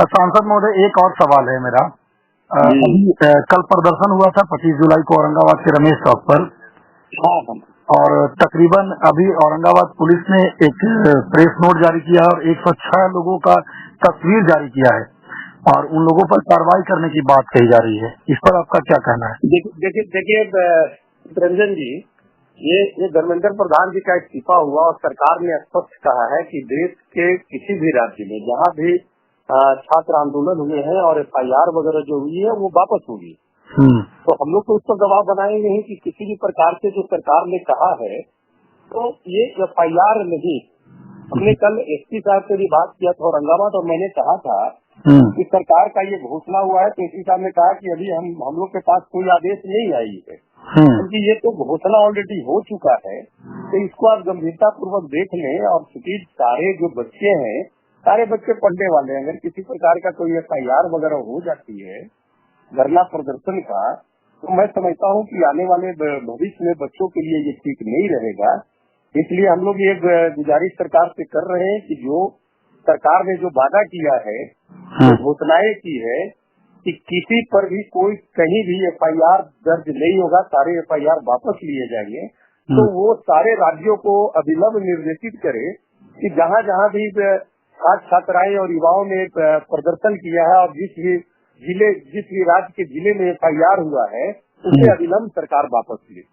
सांसद महोदय, एक और सवाल है मेरा। अभी कल प्रदर्शन हुआ था 25 जुलाई को औरंगाबाद के रमेश चौक पर। हाँ, और तकरीबन अभी औरंगाबाद पुलिस ने एक प्रेस नोट जारी किया है और 106 लोगों का तस्वीर जारी किया है और उन लोगों पर कार्रवाई करने की बात कही जा रही है। इस पर आपका क्या कहना है? देखिए रंजन जी, ये धर्मेंद्र प्रधान जी का इस्तीफा हुआ और सरकार ने स्पष्ट कहा है कि देश के किसी भी राज्य में जहाँ भी छात्र आंदोलन हुए हैं और FIR वगैरह जो हुई है वो वापस होगी। तो हम लोग तो इस पर दबाव बनाएंगे नहीं कि किसी भी प्रकार से जो सरकार ने कहा है तो ये FIR नहीं। हमने कल SP साहब से भी बात किया था औरंगाबाद और मैंने कहा था कि सरकार का ये घोषणा हुआ है तो SP साहब ने कहा कि अभी हम लोग के पास कोई आदेश नहीं आई है, क्योंकि ये तो घोषणा ऑलरेडी हो चुका है। तो इसको आप गंभीरता पूर्वक देख लें और चूंकि सारे जो बच्चे हैं, सारे बच्चे पढ़ने वाले हैं, अगर किसी प्रकार का कोई FIR वगैरह हो जाती है धरना प्रदर्शन का, तो मैं समझता हूँ कि आने वाले भविष्य में बच्चों के लिए ये ठीक नहीं रहेगा। इसलिए हम लोग ये गुजारिश सरकार से कर रहे हैं कि जो सरकार ने जो वादा किया है, जो घोषणाएं की है कि किसी पर भी कोई कहीं भी FIR दर्ज नहीं होगा, सारे FIR वापस लिए जाएंगे, तो वो सारे राज्यों को अभिनव निर्देशित करे कि जहाँ जहाँ भी छात्राएं और युवाओं ने प्रदर्शन किया है और जिस भी राज्य के जिले में FIR हुआ है उसे अभिलंब सरकार वापस ले।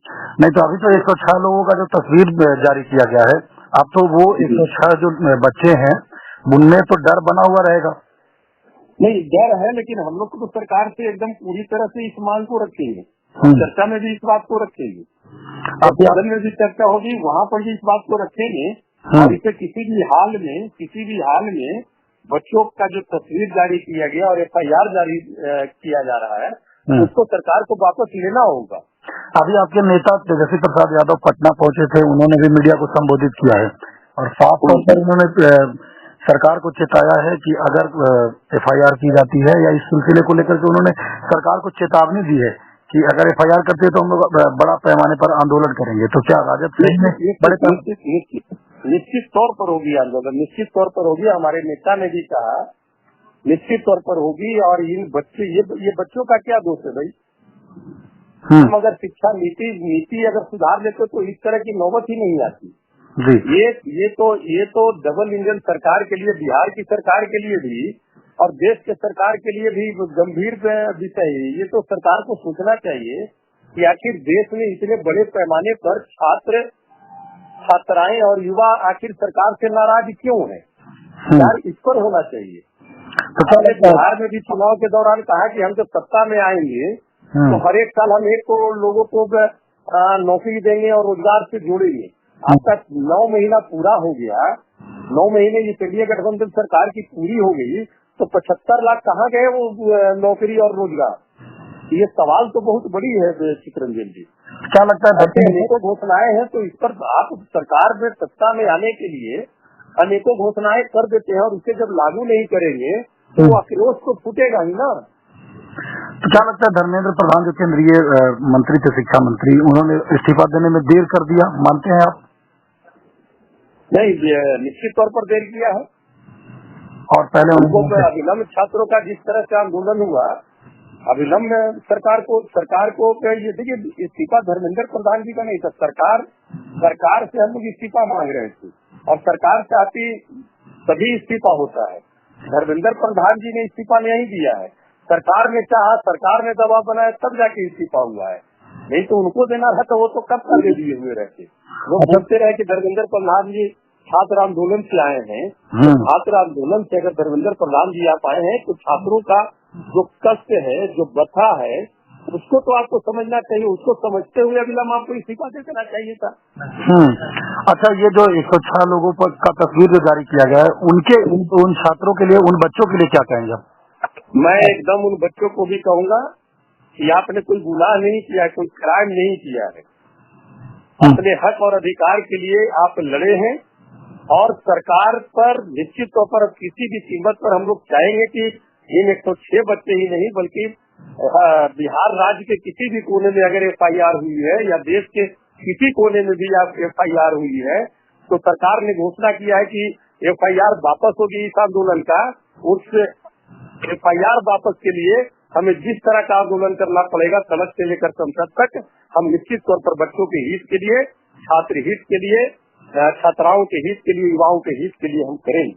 नहीं तो अभी तो 106 लोगों का जो तस्वीर जारी किया गया है, अब तो वो 106 जो बच्चे हैं उनमें तो डर बना हुआ रहेगा। नहीं, डर है, लेकिन हम लोग तो सरकार से एकदम पूरी तरह से इस मांग को रखेंगे, चर्चा में भी इस बात को रखेंगे, सदन में भी चर्चा होगी, वहाँ पर भी इस बात को रखेंगे। और इसे किसी भी हाल में बच्चों का जो तस्वीर जारी किया गया और FIR जारी किया जा रहा है उसको सरकार को वापस लेना होगा। अभी आपके नेता तेजस्वी प्रसाद यादव पटना पहुंचे थे, उन्होंने भी मीडिया को संबोधित किया है और साफ तौर पर उन्होंने सरकार को चेताया है कि अगर FIR की जाती है या इस सिलसिले को लेकर के उन्होंने सरकार को चेतावनी दी है कि अगर FIR करते हैं तो हम लोग बड़ा पैमाने पर आंदोलन करेंगे। तो क्या राजद निश्चित तौर पर होगी आंदोलन, निश्चित तौर पर होगी। हमारे नेता ने भी कहा निश्चित तौर पर होगी। और इन बच्चे ये बच्चों का क्या दोष है भाई? हम अगर शिक्षा नीति अगर सुधार लेते तो इस तरह की नौबत ही नहीं आती। ये तो डबल इंजन सरकार के लिए, बिहार की सरकार के लिए भी और देश के सरकार के लिए भी गंभीर विषय है। ये तो सरकार को सोचना चाहिए कि आखिर देश में इतने बड़े पैमाने पर छात्राएं और युवा आखिर सरकार से नाराज क्यों है? यार, इस पर होना चाहिए। हमने बिहार में भी चुनाव के दौरान कहा कि हम जब सत्ता में आएंगे तो हर एक साल हम 1 करोड़ लोगों को नौकरी देंगे और रोजगार से जोड़ेंगे। आपका 9 महीना पूरा हो गया, 9 महीने ये इंडिया गठबंधन सरकार की पूरी हो गई, तो 75 लाख कहाँ गए वो नौकरी और रोजगार? ये सवाल तो बहुत बड़ी है चित्रंजन जी। क्या लगता है अनेकों घोषणाएं हैं, तो इस पर आप सरकार में सत्ता में आने के लिए अनेकों घोषणाएं कर देते हैं और उसे जब लागू नहीं करेंगे तो आक्रोश तो फूटेगा ही ना। तो क्या लगता है धर्मेंद्र प्रधान जो केंद्रीय मंत्री थे, शिक्षा मंत्री, उन्होंने इस्तीफा देने में देर कर दिया, मानते हैं आप? नहीं, निश्चित तौर पर देर किया है। और पहले उनको अभिलंब छात्रों का जिस तरह से आंदोलन हुआ, अभिलंब सरकार को ये देखिए, इस्तीफा धर्मेंद्र प्रधान जी का नहीं था, सरकार से हम लोग इस्तीफा मांग रहे थे और सरकार चाहती तभी इस्तीफा होता है। धर्मेंद्र प्रधान जी ने इस्तीफा नहीं दिया है, सरकार ने चाहा, सरकार ने दबाव बनाया, तब जाके इस्तीफा हुआ है। नहीं तो उनको देना था तो वो तो कब आगे दिए हुए रहते। वो बोलते रहे कि धर्मेंद्र प्रधान जी छात्र आंदोलन से आए हैं, तो छात्र आंदोलन से अगर धर्मेंद्र प्रधान जी आप आए हैं तो छात्रों का जो कष्ट है, जो व्यथा है, उसको तो आपको समझना चाहिए। उसको समझते हुए अभिलंब आपको इस्तीफा दे देना चाहिए था। अच्छा, ये जो 106 लोगों पर का तस्वीर जो जारी किया गया है, उन छात्रों के लिए, उन बच्चों के लिए क्या कहेंगे? मैं एकदम उन बच्चों को भी कहूंगा कि आपने कोई गुनाह नहीं किया, कोई क्राइम नहीं किया है, अपने हक और अधिकार के लिए आप लड़े हैं और सरकार पर निश्चित तौर पर किसी भी कीमत पर हम लोग चाहेंगे कि इन 106 बच्चे ही नहीं बल्कि बिहार राज्य के किसी भी कोने में अगर FIR हुई है या देश के किसी कोने में भी FIR हुई है तो सरकार ने घोषणा किया है कि FIR वापस होगी इस आंदोलन का। FIR वापस के लिए हमें जिस तरह का आंदोलन करना पड़ेगा, सड़क से लेकर संसद तक, हम निश्चित तौर पर बच्चों के हित के लिए, छात्र हित के लिए, छात्राओं के हित के लिए, युवाओं के हित के लिए हम करेंगे।